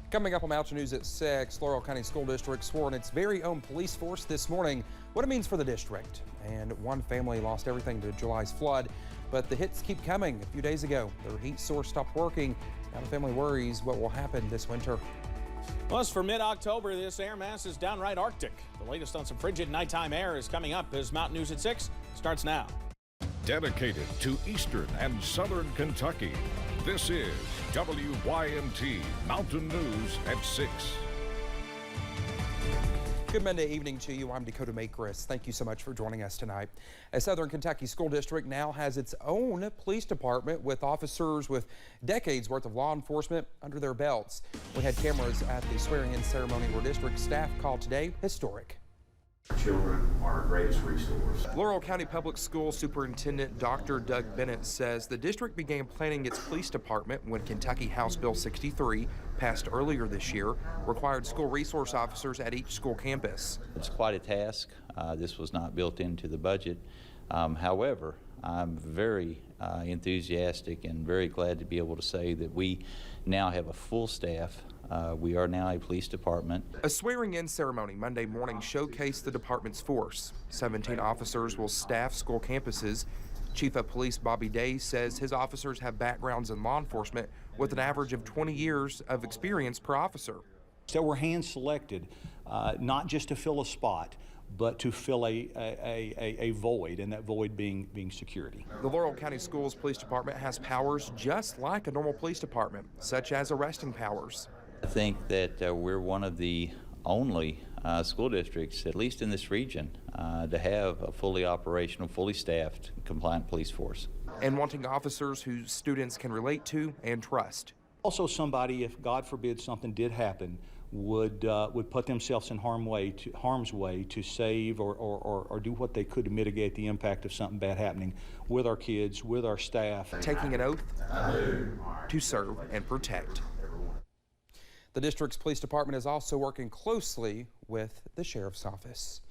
Coming up on Mountain News at 6, Laurel County School District swore in its very own police force this morning, what it means for the district. And one family lost everything to July's flood, but the hits keep coming. A few days ago, their heat source stopped working. Now the family worries what will happen this winter. Plus, for mid-October, this air mass is downright Arctic. The latest on some frigid nighttime air is coming up as Mountain News at 6 starts now. Dedicated to Eastern and Southern Kentucky, this is WYNT Mountain News at 6. Good Monday evening to you. I'm Dakota Makris. Thank you so much for joining us tonight. A Southern Kentucky School District now has its own police department with officers with decades worth of law enforcement under their belts. We had cameras at the swearing-in ceremony where district staff called today historic. Children are our greatest resource. Laurel County Public School Superintendent Dr. Doug Bennett says the district began planning its police department when Kentucky House Bill 63, passed earlier this year, required school resource officers at each school campus. It's quite a task. This was not built into the budget. However, I'm very enthusiastic and very glad to be able to say that we now have a full staff. We are now a police department. A swearing-in ceremony Monday morning showcased the department's force. 17 officers will staff school campuses. Chief of Police Bobby Day says his officers have backgrounds in law enforcement with an average of 20 years of experience per officer. So we're hand-selected, not just to fill a spot, but to fill a void, and that void being security. The Laurel County Schools Police Department has powers just like a normal police department, such as arresting powers. I think that we're one of the only school districts, at least in this region, to have a fully operational, fully staffed, compliant police force. And wanting officers whose students can relate to and trust. Also somebody, if God forbid something did happen, would put themselves in harm's way to save or do what they could to mitigate the impact of something bad happening with our kids, with our staff. Taking an oath to serve and protect. The district's police department is also working closely with the sheriff's office.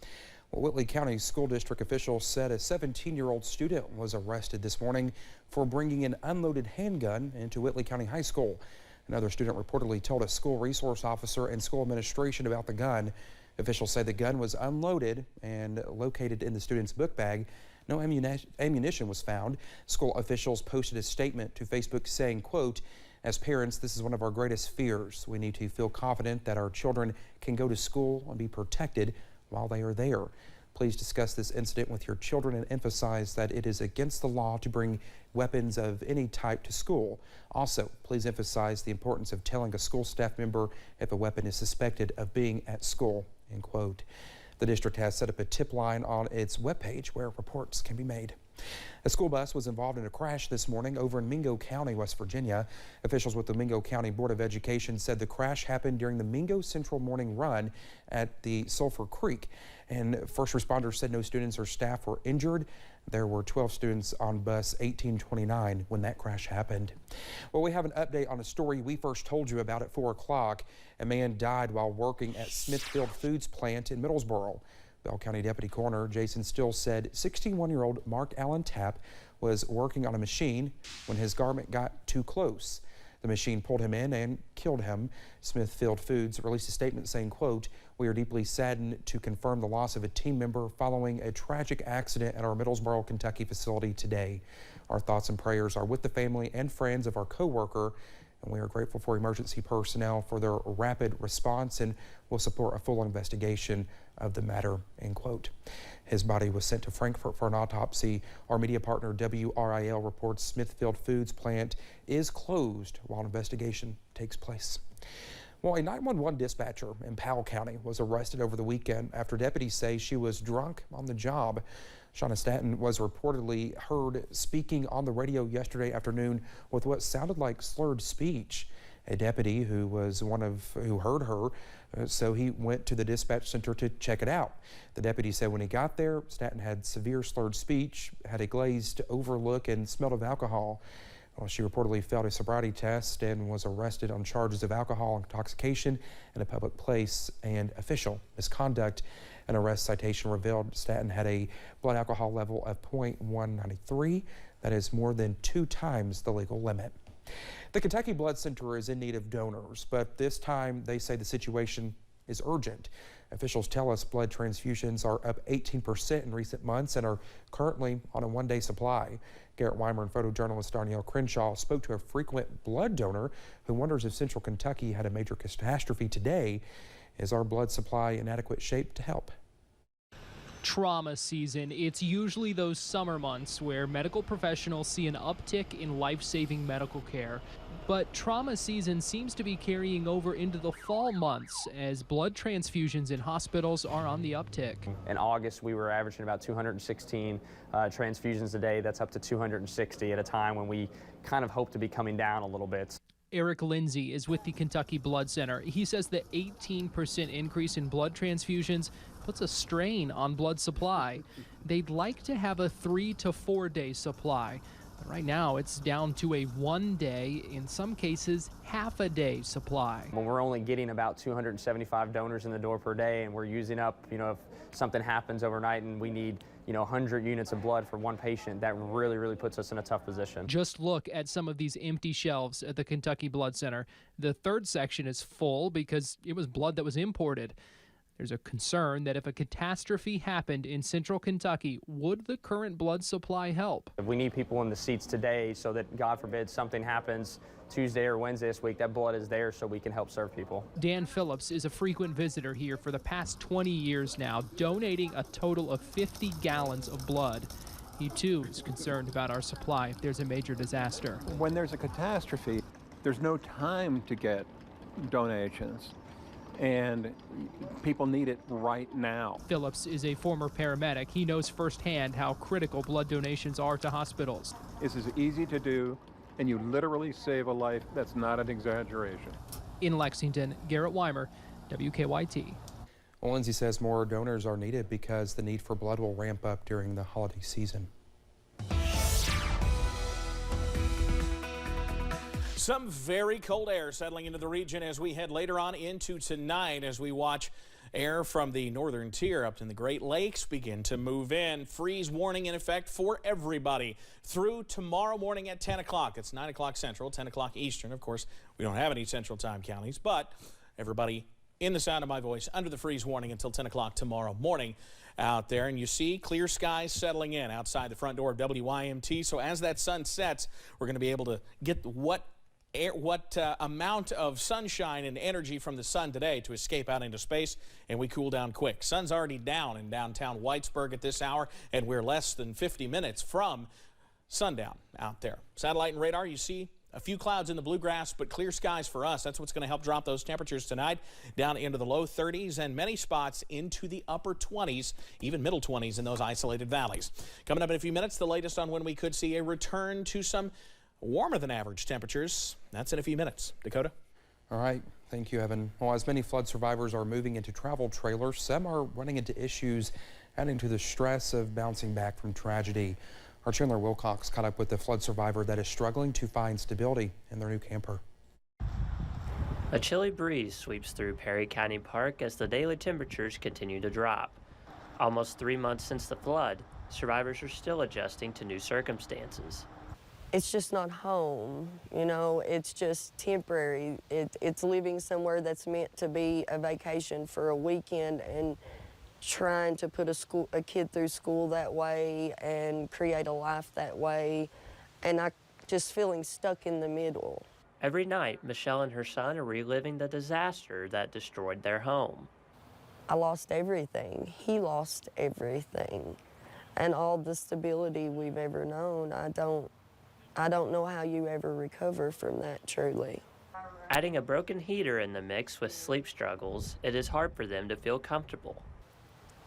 Well, Whitley County School District officials said a 17-year-old student was arrested this morning for bringing an unloaded handgun into Whitley County High School. Another student reportedly told a school resource officer and school administration about the gun. Officials say the gun was unloaded and located in the student's book bag. No ammunition was found. School officials posted a statement to Facebook saying, quote, "As parents, this is one of our greatest fears. We need to feel confident that our children can go to school and be protected while they are there. Please discuss this incident with your children and emphasize that it is against the law to bring weapons of any type to school. Also, please emphasize the importance of telling a school staff member if a weapon is suspected of being at school," end quote. The district has set up a tip line on its webpage where reports can be made. A school bus was involved in a crash this morning over in Mingo County, West Virginia. Officials with the Mingo County Board of Education said the crash happened during the Mingo Central morning run at the Sulphur Creek. And first responders said no students or staff were injured. There were 12 students on bus 1829 when that crash happened. Well, we have an update on a story we first told you about at 4 o'clock. A man died while working at Smithfield Foods plant in Middlesboro. Bell County Deputy Coroner Jason Still said 61-year-old Mark Allen Tapp was working on a machine when his garment got too close. The machine pulled him in and killed him. Smithfield Foods released a statement saying, quote, "We are deeply saddened to confirm the loss of a team member following a tragic accident at our Middlesboro, Kentucky facility today. Our thoughts and prayers are with the family and friends of our co-worker, and we are grateful for emergency personnel for their rapid response and will support a full investigation of the matter," end quote. His body was sent to Frankfurt for an autopsy. Our media partner WRIL reports Smithfield Foods plant is closed while an investigation takes place. Well, a 911 dispatcher in Powell County was arrested over the weekend after deputies say she was drunk on the job. Shauna Stanton was reportedly heard speaking on the radio yesterday afternoon with what sounded like slurred speech. A deputy who heard her, so he went to the dispatch center to check it out. The deputy said when he got there, Stanton had severe slurred speech, had a glazed over look, and smelled of alcohol. Well, she reportedly failed a sobriety test and was arrested on charges of alcohol intoxication in a public place and official misconduct. An arrest citation revealed Stanton had a blood alcohol level of .193. That is more than 2 times the legal limit. The Kentucky Blood Center is in need of donors, but this time they say the situation is urgent. Officials tell us blood transfusions are up 18% in recent months and are currently on a one-day supply. Garrett Weimer and photojournalist Darnell Crenshaw spoke to a frequent blood donor who wonders if Central Kentucky had a major catastrophe today. Is our blood supply in adequate shape to help? Trauma season. It's usually those summer months where medical professionals see an uptick in life-saving medical care. But trauma season seems to be carrying over into the fall months as blood transfusions in hospitals are on the uptick. In August, we were averaging about 216 transfusions a day. That's up to 260 at a time when we kind of hope to be coming down a little bit. Eric Lindsay is with the Kentucky Blood Center. He says the 18% increase in blood transfusions puts a strain on blood supply. They'd like to have a 3 to 4 day supply. But right now, it's down to a 1 day, in some cases, half a day supply. When we're only getting about 275 donors in the door per day and we're using up, if something happens overnight and we need 100 units of blood for one patient, that really puts us in a tough position. Just look at some of these empty shelves at the Kentucky Blood Center. The third section is full because it was blood that was imported. There's a concern that if a catastrophe happened in Central Kentucky, would the current blood supply help? We need people in the seats today so that, God forbid, something happens Tuesday or Wednesday this week, that blood is there so we can help serve people. Dan Phillips is a frequent visitor here for the past 20 years now, donating a total of 50 gallons of blood. He too is concerned about our supply if there's a major disaster. When there's a catastrophe, there's no time to get donations, and people need it right now. Phillips is a former paramedic. He knows firsthand how critical blood donations are to hospitals. This is easy to do, and you literally save a life. That's not an exaggeration. In Lexington, Garrett Weimer, WKYT. Well, Lindsay says more donors are needed because the need for blood will ramp up during the holiday season. Some very cold air settling into the region as we head later on into tonight as we watch air from the northern tier up in the Great Lakes begin to move in. Freeze warning in effect for everybody through tomorrow morning at 10 o'clock. It's 9 o'clock Central, 10 o'clock Eastern. Of course, we don't have any Central Time counties, but everybody in the sound of my voice under the freeze warning until 10 o'clock tomorrow morning out there. And you see clear skies settling in outside the front door of WYMT. So as that sun sets, we're going to be able to get what amount of sunshine and energy from the sun today to escape out into space, and we cool down quick. Sun's already down in downtown Whitesburg at this hour, and we're less than 50 minutes from sundown out there. Satellite and radar, you see a few clouds in the bluegrass, but clear skies for us. That's what's going to help drop those temperatures tonight down into the low 30s and many spots into the upper 20s, even middle 20s in those isolated valleys. Coming up in a few minutes, the latest on when we could see a return to some warmer than average temperatures. That's in a few minutes. Dakota? All right. Thank you, Evan. Well, as many flood survivors are moving into travel trailers, some are running into issues adding to the stress of bouncing back from tragedy. Our Chandler Wilcox caught up with the flood survivor that is struggling to find stability in their new camper. A chilly breeze sweeps through Perry County Park as the daily temperatures continue to drop. Almost 3 months since the flood, survivors are still adjusting to new circumstances. It's just not home, it's just temporary. It's living somewhere that's meant to be a vacation for a weekend and trying to put a kid through school that way and create a life that way, and I just feeling stuck in the middle. Every night, Michelle and her son are reliving the disaster that destroyed their home. I lost everything. He lost everything. And all the stability we've ever known, I don't know how you ever recover from that, truly. Adding a broken heater in the mix with sleep struggles, it is hard for them to feel comfortable.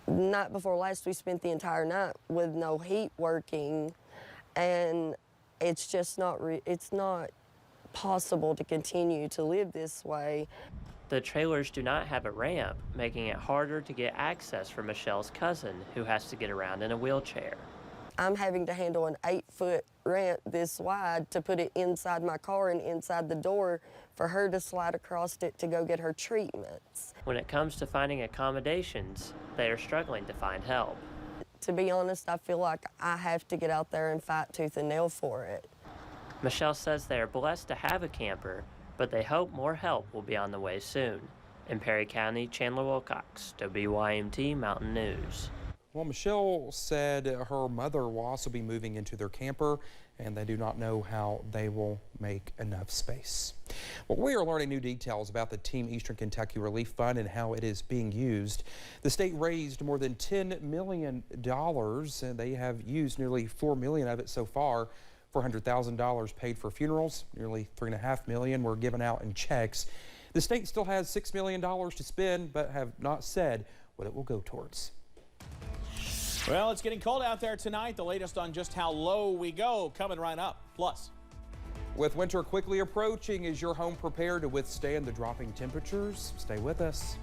The night before last, we spent the entire night with no heat working, and it's just not possible to continue to live this way. The trailers do not have a ramp, making it harder to get access for Michelle's cousin, who has to get around in a wheelchair. I'm having to handle an 8-foot ramp this wide to put it inside my car and inside the door for her to slide across it to go get her treatments. When it comes to finding accommodations, they are struggling to find help. To be honest, I feel like I have to get out there and fight tooth and nail for it. Michelle says they are blessed to have a camper, but they hope more help will be on the way soon. In Perry County, Chandler Wilcox, WYMT Mountain News. Well, Michelle said her mother will also be moving into their camper, and they do not know how they will make enough space. Well, we are learning new details about the Team Eastern Kentucky Relief Fund and how it is being used. The state raised more than $10 million, and they have used nearly $4 million of it so far. $400,000 paid for funerals, nearly $3.5 million were given out in checks. The state still has $6 million to spend, but have not said what it will go towards. Well, it's getting cold out there tonight. The latest on just how low we go coming right up. Plus, with winter quickly approaching, is your home prepared to withstand the dropping temperatures? Stay with us.